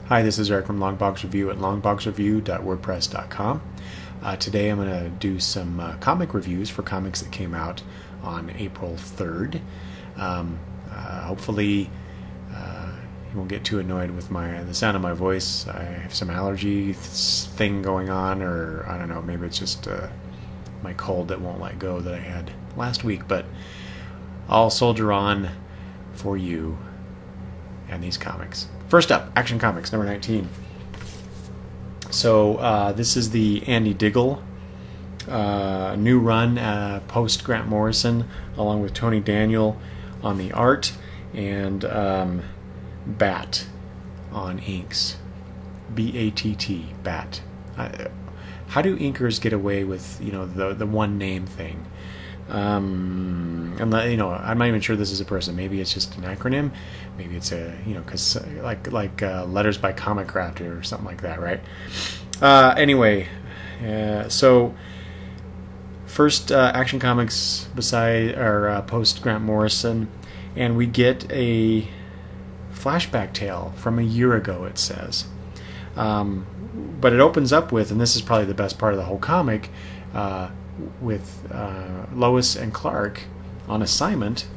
Hi, this is Eric from Longbox Review at longboxreview.wordpress.com. Today I'm going to do some comic reviews for comics that came out on April 3rd. Hopefully you won't get too annoyed with the sound of my voice. I have some allergy thing going on, or I don't know, maybe it's just my cold that won't let go that I had last week, but I'll soldier on for you and these comics. First up, Action Comics number 19. So this is the Andy Diggle new run post Grant Morrison, along with Tony Daniel on the art, and Bat on inks. B-A-T-T, Bat. How do inkers get away with the one name thing? And I'm not even sure this is a person. Maybe it's just an acronym. Maybe it's a because like Letters by Comic Crafter or something like that, right? Anyway, so first Action Comics beside or post Grant Morrison, and we get a flashback tale from a year ago. It says, but it opens up with, and this is probably the best part of the whole comic, with Lois and Clark on assignment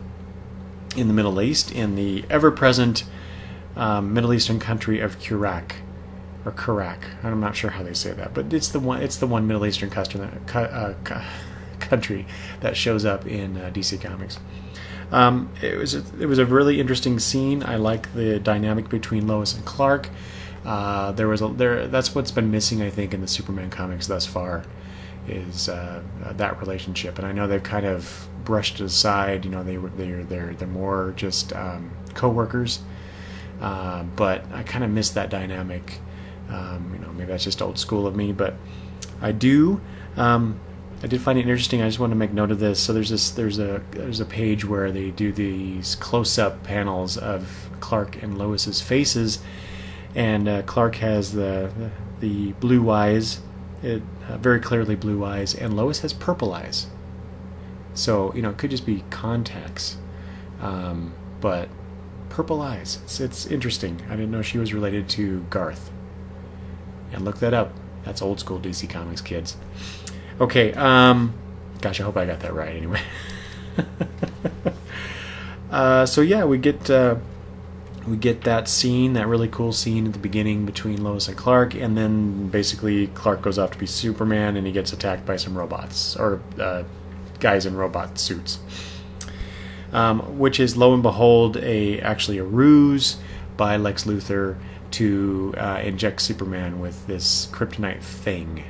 in the Middle East, in the ever-present Middle Eastern country of Kurak, or Kurak. I'm not sure how they say that, but it's the one Middle Eastern country that shows up in DC Comics. It was a really interesting scene. I like the dynamic between Lois and Clark. That's what's been missing, I think, in the Superman comics thus far, is that relationship. And I know they've kind of brushed it aside. They're more just co-workers. But I kind of miss that dynamic. Maybe that's just old school of me, but I do. I did find it interesting. I just want to make note of this. So there's a page where they do these close-up panels of Clark and Lois's faces, and Clark has the blue eyes, very clearly blue eyes, and Lois has purple eyes. So it could just be contacts, but purple eyes. It's interesting. I didn't know she was related to Garth. And look that up. That's old school DC Comics, kids. Okay, gosh, I hope I got that right anyway. So yeah, we get that scene, that really cool scene at the beginning between Lois and Clark, and then basically Clark goes off to be Superman, and he gets attacked by some robots, or guys in robot suits, which is, lo and behold, actually a ruse by Lex Luthor to inject Superman with this kryptonite thing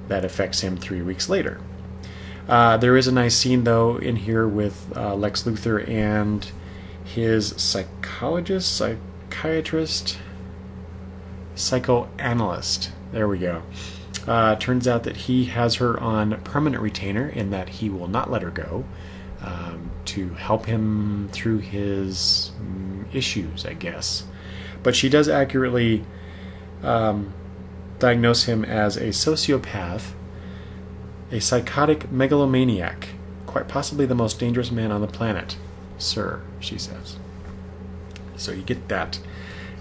that affects him 3 weeks later. There is a nice scene, though, in here with Lex Luthor and his psychiatrist, psychoanalyst. There we go. Turns out that he has her on permanent retainer, in that he will not let her go, to help him through his issues, I guess. But she does accurately diagnose him as a sociopath, a psychotic megalomaniac, quite possibly the most dangerous man on the planet, sir, she says. So you get that.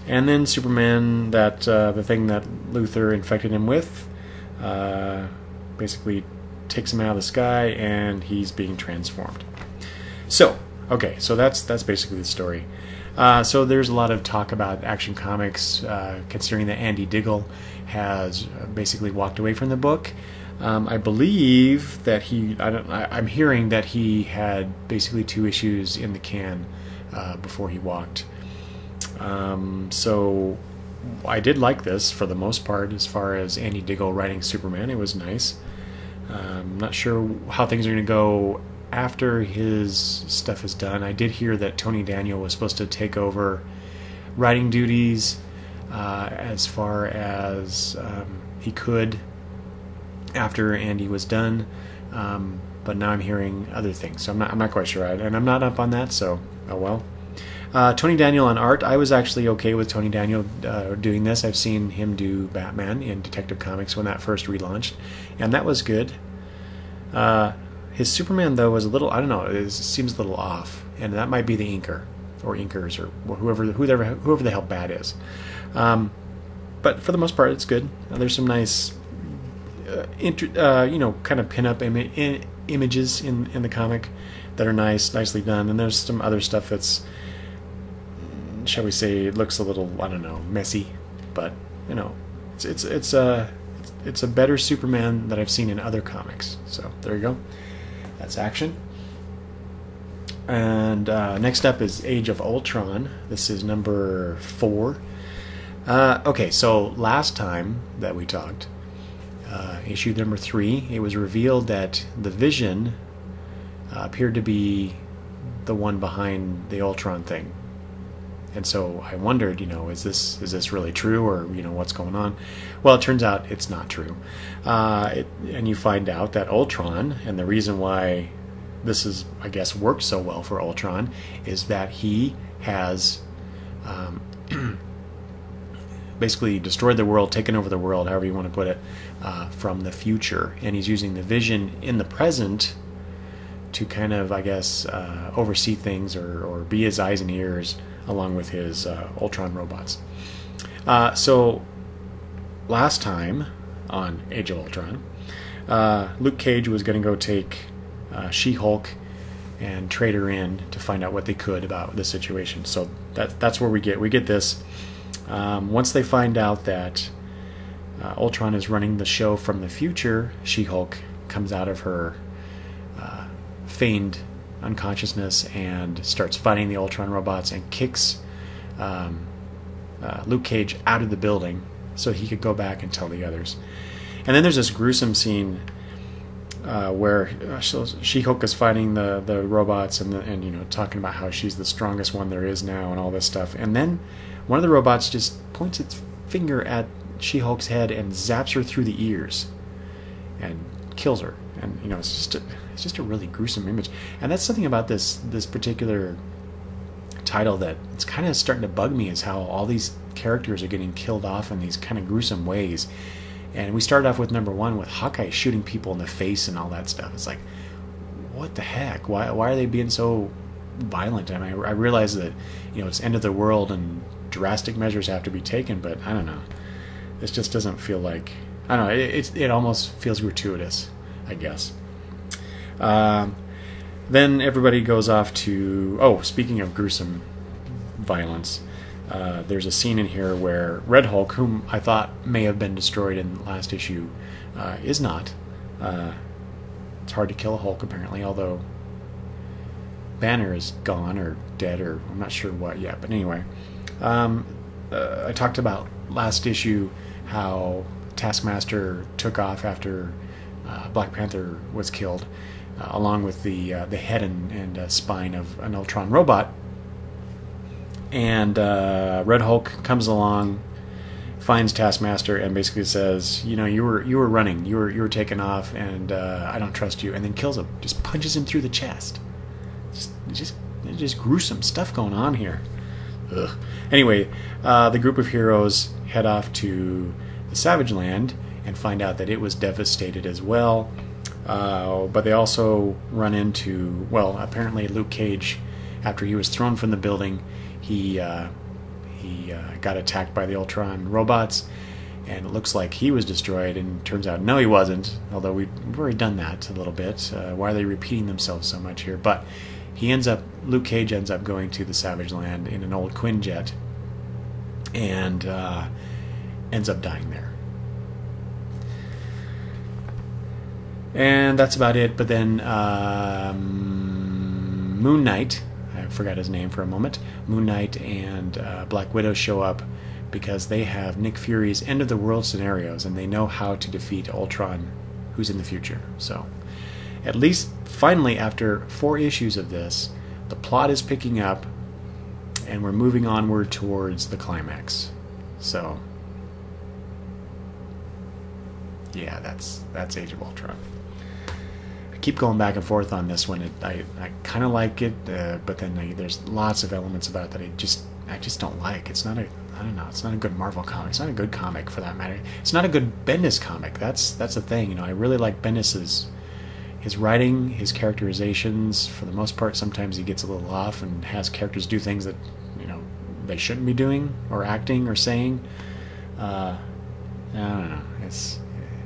And then Superman, the thing that Luthor infected him with, basically takes him out of the sky, and he's being transformed. So, okay, so that's basically the story. So there's a lot of talk about Action Comics, considering that Andy Diggle has basically walked away from the book. I believe that I'm hearing that he had basically 2 issues in the can before he walked. So I did like this for the most part, as far as Andy Diggle writing Superman. It was nice. I'm not sure how things are going to go after his stuff is done. I did hear that Tony Daniel was supposed to take over writing duties as far as he could after Andy was done, but now I'm hearing other things, so I'm not quite sure, and I'm not up on that, so oh well. Tony Daniel on art. I was actually okay with Tony Daniel doing this. I've seen him do Batman in Detective Comics when that first relaunched, and that was good. His Superman, though, was a little, I don't know, it seems a little off, and that might be the inker, or inkers, or whoever the hell Bat is. but for the most part, it's good. There's some nice, kind of pin-up images in the comic that are nicely done, and there's some other stuff that's, shall we say, it looks a little, I don't know, messy, but it's a better Superman that I've seen in other comics. So there you go. That's action. And next up is Age of Ultron. This is number 4. Okay, so last time that we talked, issue number 3, it was revealed that the Vision appeared to be the one behind the Ultron thing. And so I wondered, is this really true, or what's going on? Well, it turns out it's not true. And you find out that Ultron, and the reason why this is, I guess, worked so well for Ultron, is that he has basically destroyed the world, taken over the world, however you want to put it, from the future. And he's using the Vision in the present to kind of, I guess, oversee things or be his eyes and ears along with his Ultron robots. So last time on Age of Ultron, Luke Cage was going to go take She-Hulk and trade her in to find out what they could about the situation. So that's where we get this. Once they find out that Ultron is running the show from the future, She-Hulk comes out of her feigned unconsciousness and starts fighting the Ultron robots and kicks Luke Cage out of the building so he could go back and tell the others. And then there's this gruesome scene where She-Hulk is fighting the robots and talking about how she's the strongest one there is now and all this stuff. And then one of the robots just points its finger at She-Hulk's head and zaps her through the ears and kills her. And it's just a really gruesome image. And that's something about this particular title that it's kind of starting to bug me, is how all these characters are getting killed off in these kind of gruesome ways. And we started off with number 1 with Hawkeye shooting people in the face and all that stuff. It's like, what the heck? Why are they being so violent? I mean, I realize that it's end of the world and drastic measures have to be taken, but I don't know. This just doesn't feel like, I don't know. It almost feels gratuitous, I guess. Then everybody goes off to... speaking of gruesome violence, there's a scene in here where Red Hulk, whom I thought may have been destroyed in the last issue, is not. It's hard to kill a Hulk, apparently, although Banner is gone or dead, or I'm not sure what yet. But anyway, I talked about last issue how Taskmaster took off after Black Panther was killed, along with the head and spine of an Ultron robot. And Red Hulk comes along, finds Taskmaster, and basically says, you were running, you were taking off, and I don't trust you, and then kills him, just punches him through the chest. Just gruesome stuff going on here. Ugh. Anyway, the group of heroes head off to the Savage Land and find out that it was devastated as well. But they also run into, apparently Luke Cage, after he was thrown from the building, he got attacked by the Ultron robots, and it looks like he was destroyed, and turns out no, he wasn't, although we've already done that a little bit. Why are they repeating themselves so much here? But Luke Cage ends up going to the Savage Land in an old Quinjet, and ends up dying there. And that's about it. But then Moon Knight, I forgot his name for a moment, Moon Knight and Black Widow show up because they have Nick Fury's end of the world scenarios, and they know how to defeat Ultron, who's in the future. So at least finally, after 4 issues of this, the plot is picking up and we're moving onward towards the climax. So yeah, that's Age of Ultron. I keep going back and forth on this one. I kind of like it, but then there's lots of elements about it that I just don't like. It's not it's not a good Marvel comic. It's not a good comic, for that matter. It's not a good Bendis comic. That's the thing. I really like Bendis's his writing, his characterizations. For the most part, sometimes he gets a little off and has characters do things that they shouldn't be doing or acting or saying. I don't know. It's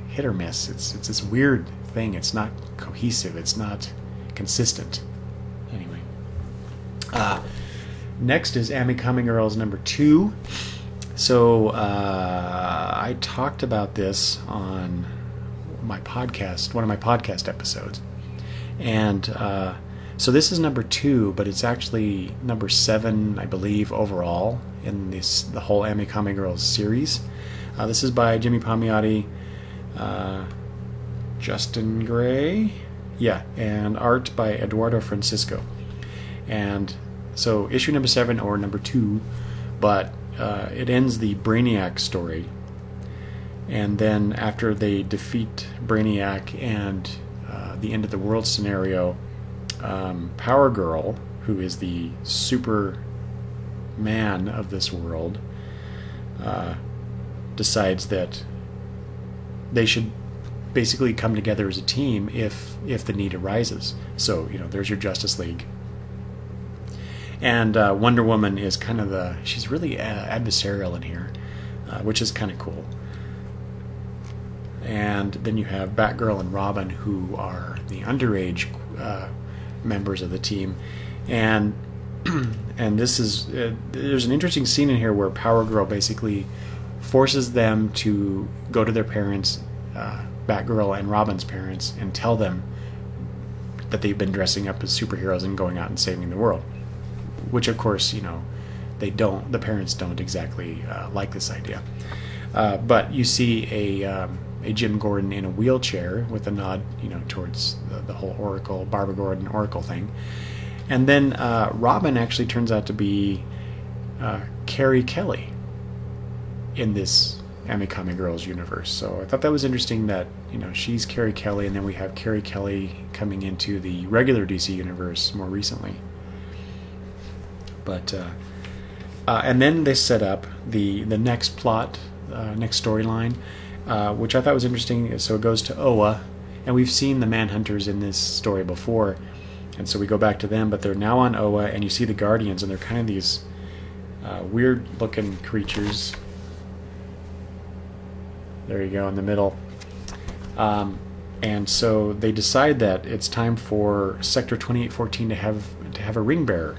hit or miss. It's this weird thing. It's not cohesive. It's not consistent. Anyway. Next is Ame-Comi Girls number 2. So I talked about this on my podcast, one of my podcast episodes. And so this is number 2, but it's actually number 7, I believe, overall in the whole Ame-Comi Girls series. This is by Jimmy Palmiotti, Justin Gray, and art by Eduardo Francisco. And so issue number 7 or number 2, but it ends the Brainiac story. And then after they defeat Brainiac and the end of the world scenario, Power Girl, who is the super man of this world, decides that they should basically come together as a team if the need arises. So, there's your Justice League. And Wonder Woman is kind of she's really adversarial in here, which is kind of cool. And then you have Batgirl and Robin, who are the underage members of the team. And this is there's an interesting scene in here where Power Girl basically forces them to go to their parents, Batgirl and Robin's parents, and tell them that they've been dressing up as superheroes and going out and saving the world. Which, of course, the parents don't exactly like this idea. But you see a Jim Gordon in a wheelchair with a nod, towards the whole Barbara Gordon Oracle thing. And then Robin actually turns out to be Carrie Kelly in this Ame-Comi Girls universe. So I thought that was interesting that, she's Carrie Kelly, and then we have Carrie Kelly coming into the regular DC universe more recently. But and then they set up the next plot, next storyline, which I thought was interesting. So it goes to Oa, and we've seen the Manhunters in this story before, and so we go back to them. But they're now on Oa, and you see the Guardians, and they're kind of these weird-looking creatures. There you go in the middle. And so they decide that it's time for Sector 2814 to have a ring bearer.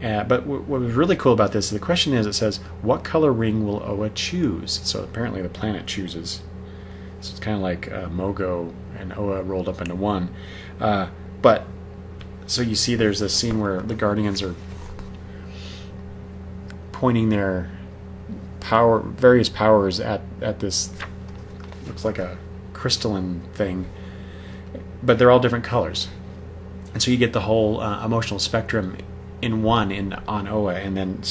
But what was really cool about this, the question is, it says, what color ring will Oa choose? So apparently the planet chooses. So it's kind of like Mogo and Oa rolled up into one. But, so you see there's a scene where the Guardians are pointing their various powers at this, looks like a crystalline thing, but they're all different colors. And so you get the whole emotional spectrum in one on Oa, and then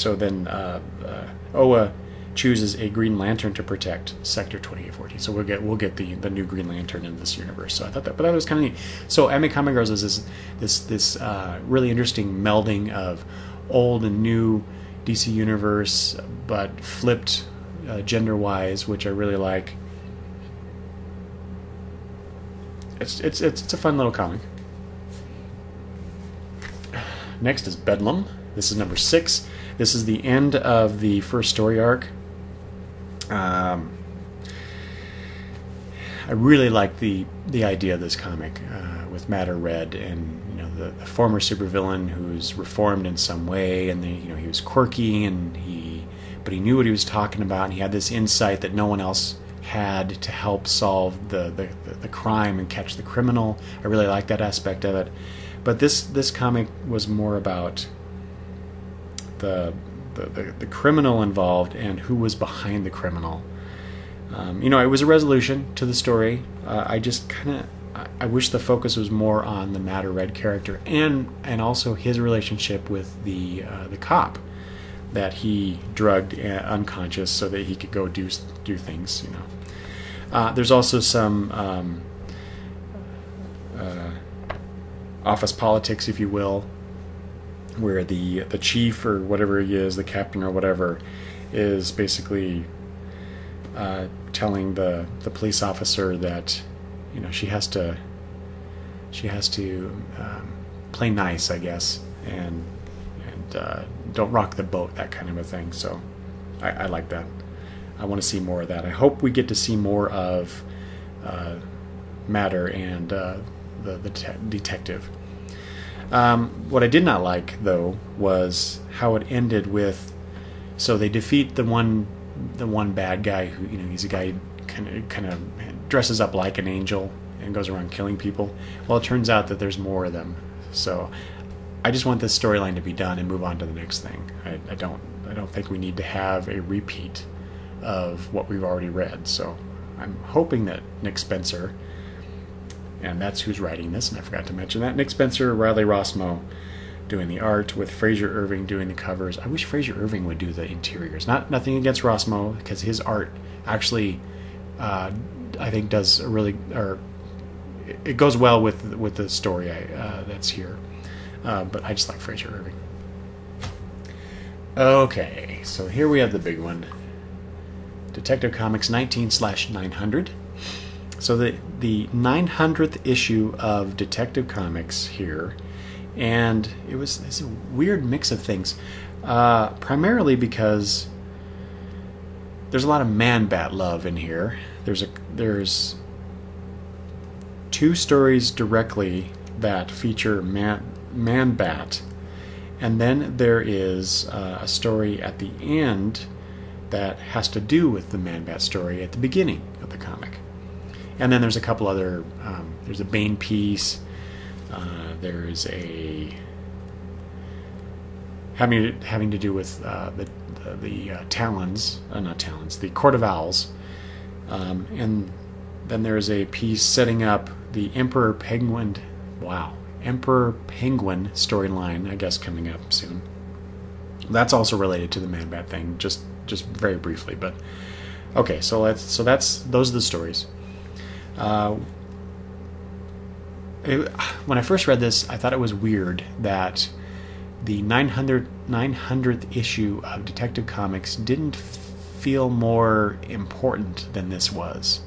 Oa chooses a Green Lantern to protect Sector 2814. So we'll get the new Green Lantern in this universe. So I thought that was kind of neat. So Ame-Comi Girls is this really interesting melding of old and new DC universe, but flipped gender-wise, which I really like. It's a fun little comic. Next is Bedlam. This is number 6. This is the end of the first story arc. I really like the idea of this comic with Matter Red, and the former supervillain who's reformed in some way, and he was quirky, but he knew what he was talking about, and he had this insight that no one else had to help solve the crime and catch the criminal. I really like that aspect of it. But this comic was more about the criminal involved and who was behind the criminal. It was a resolution to the story. I wish the focus was more on the Matter Red character and also his relationship with the cop that he drugged unconscious so that he could go do things. There's also some office politics, if you will, where the chief or whatever he is, the captain or whatever, is basically telling the police officer that she has to play nice, I guess, and don't rock the boat, that kind of a thing. So I like that. I want to see more of that. I hope we get to see more of Matter and the detective. What I did not like, though, was how it ended with. So they defeat the one bad guy who, he's a guy who kind of dresses up like an angel and goes around killing people. Well, it turns out that there's more of them. So I just want this storyline to be done and move on to the next thing. I don't think we need to have a repeat of what we've already read. So I'm hoping that Nick Spencer, and that's who's writing this, and I forgot to mention that, Nick Spencer, Riley Rossmo doing the art, with Fraser Irving doing the covers. I wish Fraser Irving would do the interiors. Nothing against Rossmo, because his art actually, I think, does a really, or it goes well with the story that's here. But I just like Fraser Irving. Okay, so here we have the big one. Detective Comics 19/900. So the 900th issue of Detective Comics here, and it's a weird mix of things. Primarily because there's a lot of Man-Bat love in here. There's 2 stories directly that feature Man-Bat, and then there is a story at the end that has to do with the Man-Bat story at the beginning of the comic. And then there's a couple other, there's a Bane piece, there's a having to do with the Talons, not Talons, the Court of Owls, and then there's a piece setting up the Emperor Penguin storyline, I guess, coming up soon. That's also related to the Man-Bat thing, just very briefly, but okay. So those are the stories. When I first read this, I thought it was weird that the 900th issue of Detective Comics didn't feel more important than this was.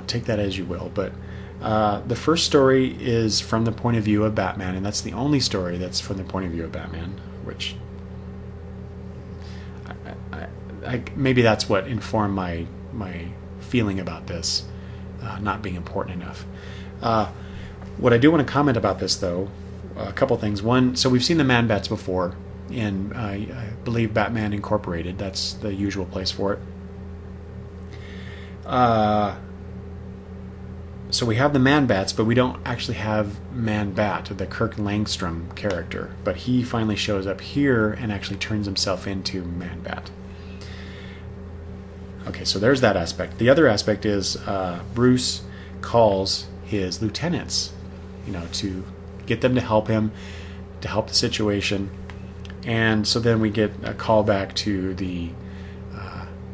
Take that as you will, but the first story is from the point of view of Batman, and that's the only story that's from the point of view of Batman, which maybe that's what informed my feeling about this not being important enough. What I do want to comment about this, though, a couple things. One, so we've seen the Man-Bats before in, I believe, Batman Incorporated. That's the usual place for it. So we have the Man-Bats, but we don't actually have Man-Bat, the Kirk Langstrom character. But he finally shows up here and actually turns himself into Man-Bat. Okay, so there's that aspect. The other aspect is Bruce calls his lieutenants, to get them to help him, to help the situation. And so then we get a callback to the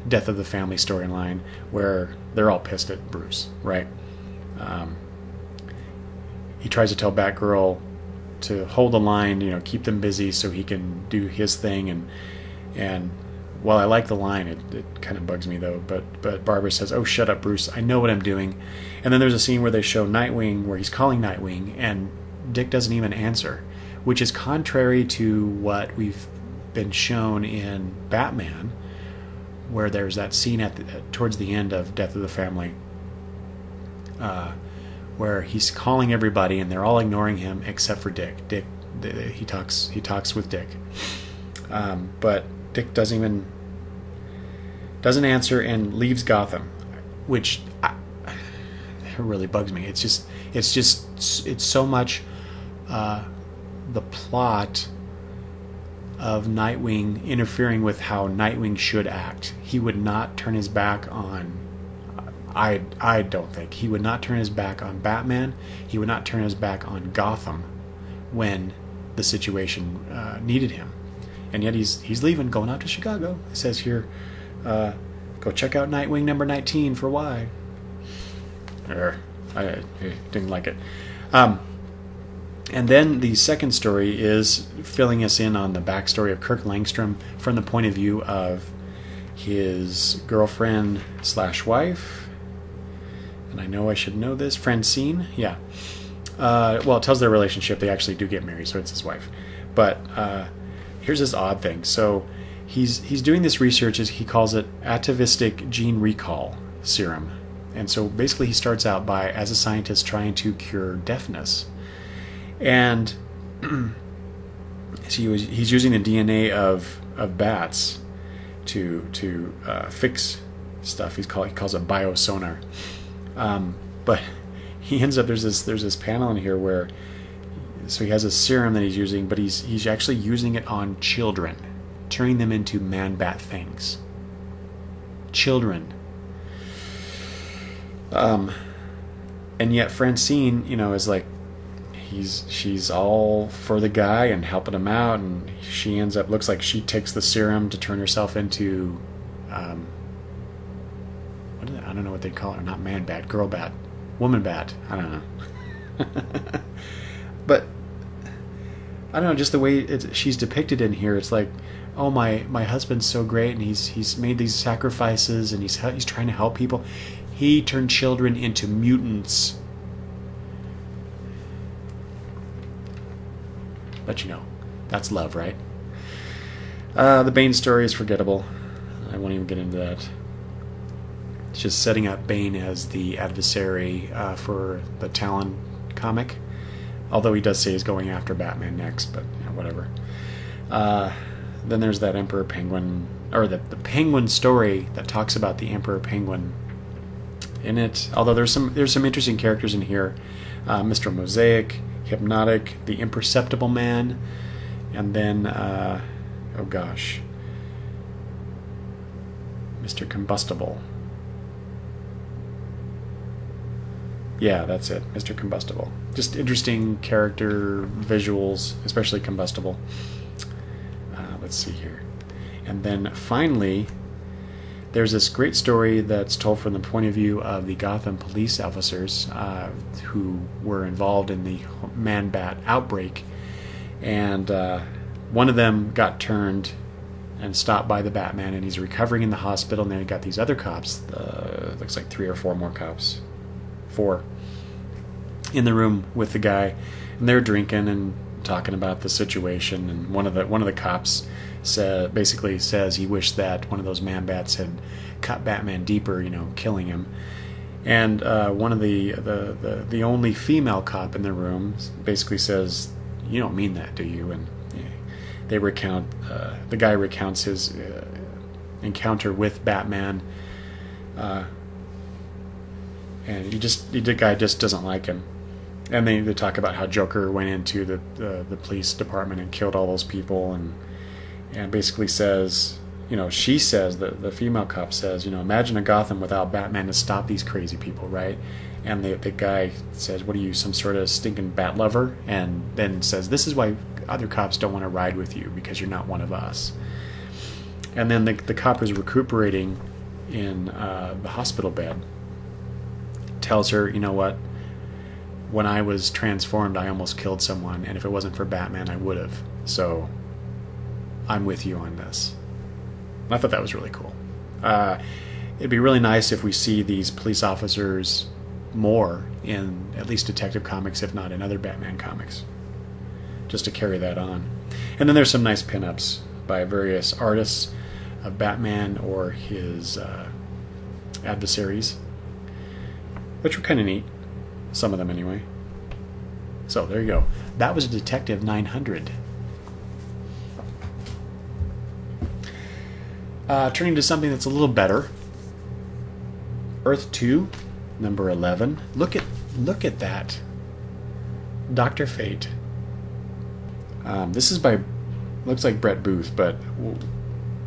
Death of the Family storyline, where they're all pissed at Bruce, right? He tries to tell Batgirl to hold the line, keep them busy so he can do his thing, and while I like the line, it kind of bugs me, though. But Barbara says, "Oh, shut up, Bruce. I know what I'm doing." And then there's a scene where they show Nightwing, where he's calling Nightwing, and Dick doesn't even answer, which is contrary to what we've been shown in Batman, where there's that scene towards the end of Death of the Family, where he's calling everybody and they're all ignoring him except for Dick. He talks with Dick, but Dick doesn't answer and leaves Gotham, which it really bugs me. It's so much the plot of Nightwing interfering with how Nightwing should act. He would not turn his back on. I don't think he would not turn his back on Batman. He would not turn his back on Gotham when the situation needed him. And yet he's leaving, going out to Chicago. It says here, go check out Nightwing number 19 for why. I didn't like it. And then the second story is filling us in on the backstory of Kirk Langstrom from the point of view of his girlfriend / wife. And I know I should know this. Francine? Yeah. Well, it tells their relationship. They actually do get married, so it's his wife. But here's this odd thing. So he's doing this research, as he calls it, atavistic gene recall serum. And so basically he starts out by, as a scientist, trying to cure deafness. And he's using the DNA of bats to fix stuff. He calls it biosonar. But he ends up, there's this panel in here where, so he has a serum that he's using, but he's actually using it on children, turning them into man-bat things. Children. And yet Francine, is like, she's all for the guy and helping him out, and she ends up, looks like she takes the serum to turn herself into, I don't know what they call her, not man-bat, girl-bat, woman-bat, I don't know. But I don't know, just the way she's depicted in here, it's like, oh, my husband's so great, and he's made these sacrifices, and he's trying to help people. He turned children into mutants. But that's love, right? The Bane story is forgettable. I won't even get into that. It's just setting up Bane as the adversary for the Talon comic. Although he does say he's going after Batman next, but whatever. Then there's that Emperor Penguin, or the Penguin story that talks about the Emperor Penguin in it. Although there's some interesting characters in here. Mr. Mosaic, Hypnotic, the Imperceptible Man, and then Mr. Combustible. Yeah, that's it, Mr. Combustible. Just interesting character visuals, especially Combustible. Let's see here. And then finally, there's this great story that's told from the point of view of the Gotham police officers who were involved in the Man-Bat outbreak. And one of them got turned and stopped by the Batman, and he's recovering in the hospital. And then you got these other cops, looks like 3 or 4 more cops, 4, in the room with the guy. And they're drinking and talking about the situation. And one of the cops basically says he wished that one of those Man-Bats had cut Batman deeper, killing him. And one of the only female cop in the room basically says, "You don't mean that, do you?" And they recount, the guy recounts his encounter with Batman, and the guy just doesn't like him. And they talk about how Joker went into the police department and killed all those people, and basically says, she says, the female cop says, imagine a Gotham without Batman to stop these crazy people, right? And the guy says, what are you, some sort of stinking bat lover? And then says, this is why other cops don't want to ride with you, because you're not one of us. And then the cop who's recuperating in the hospital bed tells her, you know what? When I was transformed, I almost killed someone, and if it wasn't for Batman, I would have. So I'm with you on this. I thought that was really cool. It'd be really nice if we see these police officers more in at least Detective Comics, if not in other Batman comics, just to carry that on. And then there's some nice pinups by various artists of Batman or his adversaries, which were kind of neat. Some of them, anyway. So, there you go. That was Detective 900. Turning to something that's a little better. Earth 2, number 11. Look at that. Dr. Fate. This is by, looks like Brett Booth, but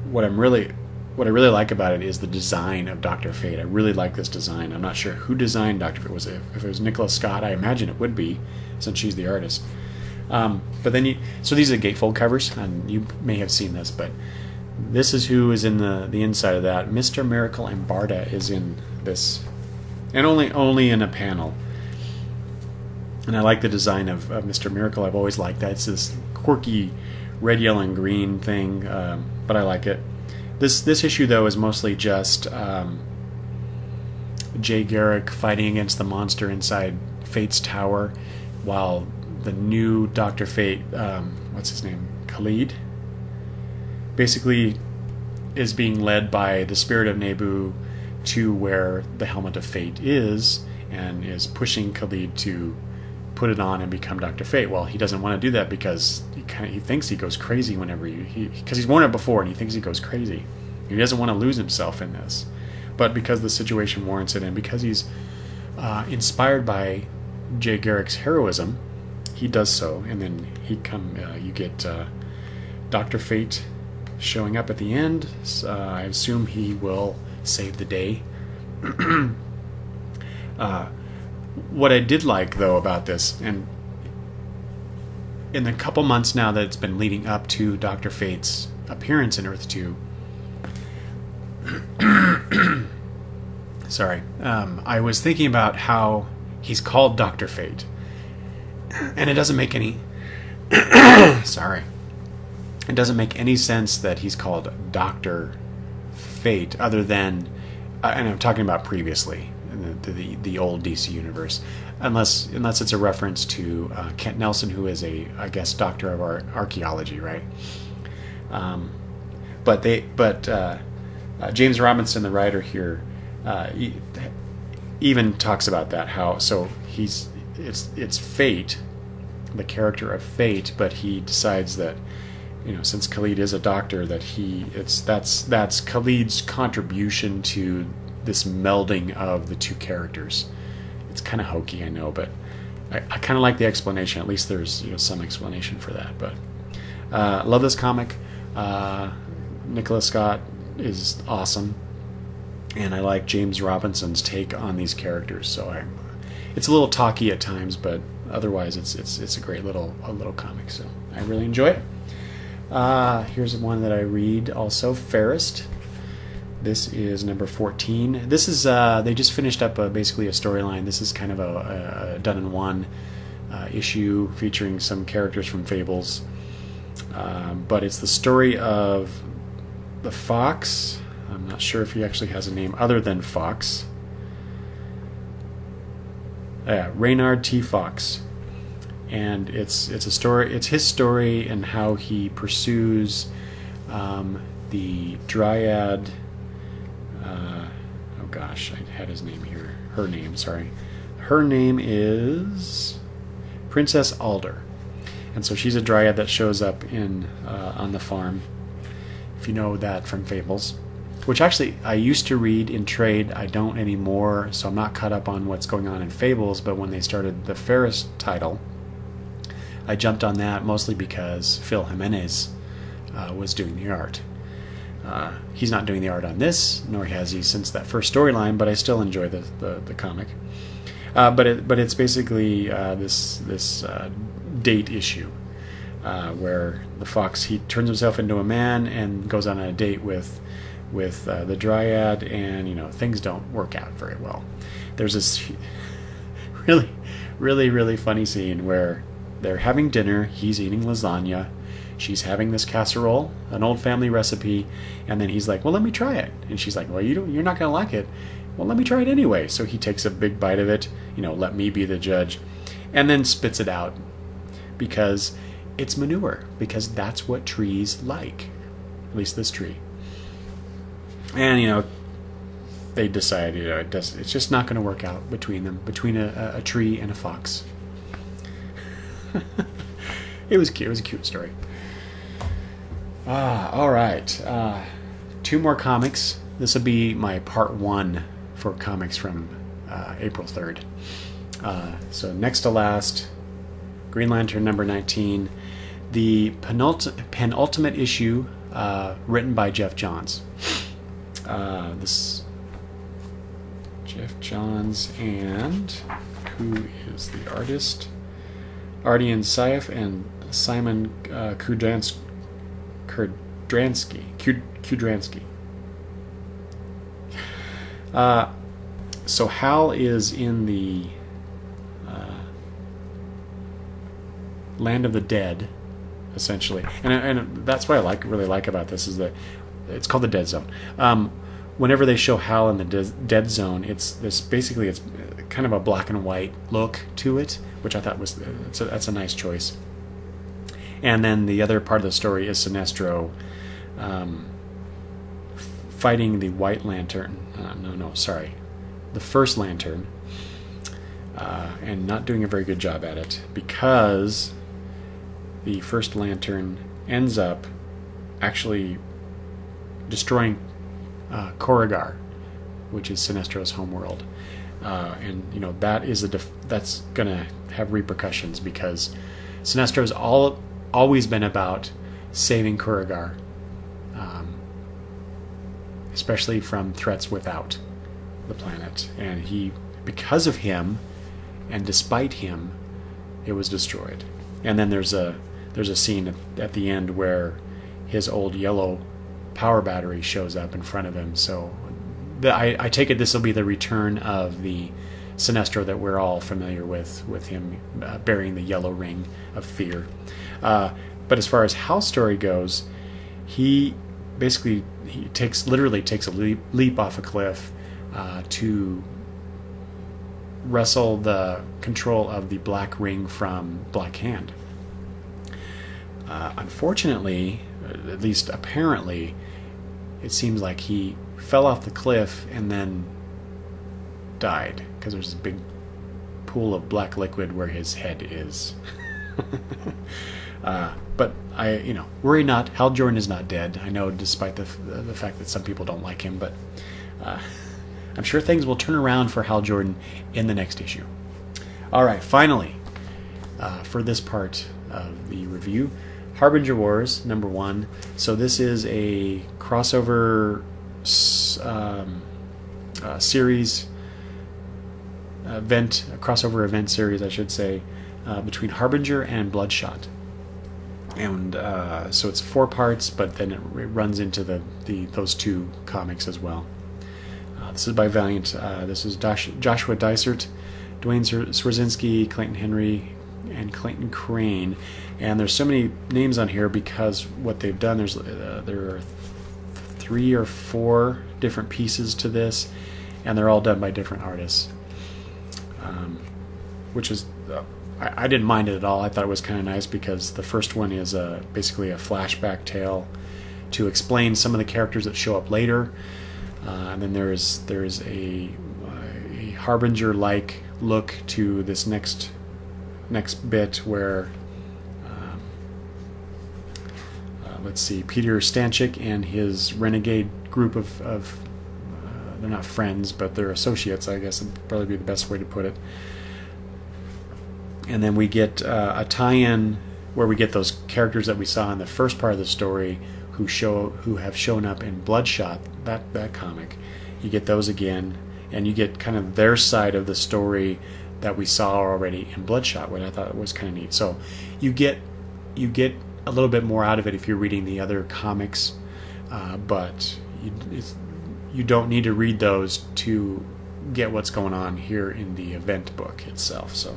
what I really like about it is the design of Dr. Fate. I really like this design. I'm not sure who designed Dr. Fate. If it was Nicola Scott, I imagine it would be, since she's the artist. But then so these are the gatefold covers, and you may have seen this, but this is who is in the inside of that. Mr. Miracle and Barda is in this, and only in a panel. And I like the design of Mr. Miracle. I've always liked that. It's this quirky red, yellow, and green thing, but I like it. This issue, though, is mostly just Jay Garrick fighting against the monster inside Fate's tower, while the new Dr. Fate, what's his name, Khalid, basically is being led by the spirit of Nebu to where the Helmet of Fate is, and is pushing Khalid to put it on and become Dr. Fate. Well, he doesn't want to do that because he thinks he goes crazy whenever because he's worn it before and he thinks he goes crazy. He doesn't want to lose himself in this. But because the situation warrants it, and because he's inspired by Jay Garrick's heroism, he does so, and then you get Dr. Fate showing up at the end. I assume he will save the day. What I did like, though, about this, and in the couple months now that it's been leading up to Dr. Fate's appearance in Earth 2, sorry, I was thinking about how he's called Dr. Fate, and it doesn't make any sorry, it doesn't make any sense that he's called Dr. Fate other than, and I'm talking about previously in the old DC universe, unless it's a reference to Kent Nelson, who is I guess doctor of archaeology, right? But James Robinson, the writer here, even talks about that, how it's Fate, the character of Fate, but he decides that, since Khalid is a doctor, that that's Khalid's contribution to this melding of the two characters. It's kind of hokey, I know, but I kind of like the explanation. At least there's some explanation for that. But love this comic. Nicholas Scott is awesome, and I like James Robinson's take on these characters. So it's a little talky at times, but otherwise it's a great little comic. So I really enjoy it. Here's one that I read also, Fairest. This is number 14. This is they just finished up basically a storyline. This is kind of a done-in-one issue featuring some characters from Fables, but it's the story of the Fox. I'm not sure if he actually has a name other than Fox. Reynard T. Fox, and it's a story. It's his story and how he pursues the Dryad. Oh gosh, I had his name here. Her name, sorry. Her name is Princess Alder, and so she's a Dryad that shows up on the farm. If you know that from Fables, which actually I used to read in trade. I don't anymore, so I'm not caught up on what's going on in Fables. But when they started the Fairest title, I jumped on that mostly because Phil Jimenez was doing the art. He's not doing the art on this, nor has he since that first storyline, but I still enjoy the comic. But it's basically this date issue where the Fox, he turns himself into a man and goes on a date with the Dryad, and things don't work out very well. There's this really, really, really funny scene where they're having dinner. He's eating lasagna. She's having this casserole, an old family recipe, and then he's like, well, let me try it. And she's like, well, you're not going to like it. Well, let me try it anyway. So he takes a big bite of it, let me be the judge, and then spits it out because it's manure, because that's what trees like, at least this tree. And, they decide, it's just not going to work out between them, between a tree and a fox. It was cute. It was a cute story. All right. 2 more comics. This will be my part 1 for comics from April 3rd. So next to last, Green Lantern number 19, the penultimate issue written by Jeff Johns. This Jeff Johns, and who is the artist? Ardian Syaf and Simon Kudransky. So Hal is in the land of the dead, essentially, and that's what I really like about this is that it's called the Dead Zone. Whenever they show Hal in the Dead Zone, it's kind of a black and white look to it, which I thought that's a nice choice. And then the other part of the story is Sinestro fighting the White Lantern. The First Lantern, and not doing a very good job at it, because the First Lantern ends up actually destroying Korrigar, which is Sinestro's homeworld, and that is that's gonna have repercussions, because Sinestro's always been about saving Korrigar, especially from threats without the planet, and because of him and despite him, it was destroyed. And then there's a scene at the end where his old yellow power battery shows up in front of him. So I take it this will be the return of the Sinestro that we're all familiar with him bearing the yellow ring of fear. But as far as Hal's story goes, he literally takes a leap off a cliff to wrestle the control of the Black Ring from Black Hand. Unfortunately, at least apparently, it seems like he fell off the cliff and then died, because there's a big pool of black liquid where his head is. But worry not. Hal Jordan is not dead. I know, despite the fact that some people don't like him, but I'm sure things will turn around for Hal Jordan in the next issue. All right, finally, for this part of the review, Harbinger Wars #1. So this is a crossover series event, a crossover event series, I should say, between Harbinger and Bloodshot. And so it's 4 parts, but then it runs into those 2 comics as well. This is by Valiant. This is Joshua Dysart, Dwayne Swierczynski, Clayton Henry, and Clayton Crane. And there's so many names on here because what they've done, there are 3 or 4 different pieces to this, and they're all done by different artists. Which is, I didn't mind it at all. I thought it was kind of nice because the first one is basically a flashback tale to explain some of the characters that show up later. And then there is a Harbinger-like look to this next bit where let's see, Peter Stanchik and his renegade group of they're not friends, but they're associates, I guess would probably be the best way to put it. And then we get a tie-in where we get those characters that we saw in the first part of the story who have shown up in Bloodshot, that comic. You get those again, and you get kind of their side of the story that we saw already in Bloodshot, which I thought was kind of neat. So you get a little bit more out of it if you're reading the other comics, but you don't need to read those to get what's going on here in the event book itself. So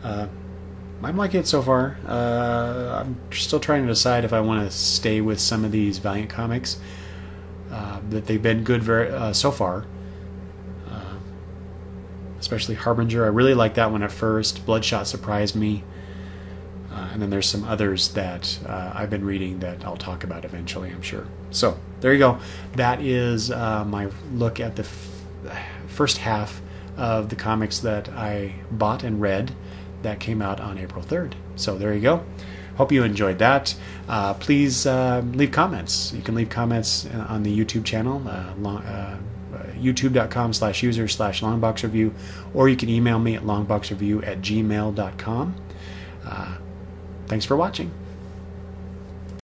I'm liking it so far. I'm still trying to decide if I want to stay with some of these Valiant comics. That they've been good so far. Especially Harbinger. I really liked that one at first. Bloodshot surprised me. And then there's some others that I've been reading that I'll talk about eventually, I'm sure. So there you go. That is my look at the first half of the comics that I bought and read that came out on April 3rd. So there you go. Hope you enjoyed that. Please leave comments. You can leave comments on the YouTube channel, youtube.com/user/longboxreview, or you can email me at longboxreview@gmail.com. Thanks for watching.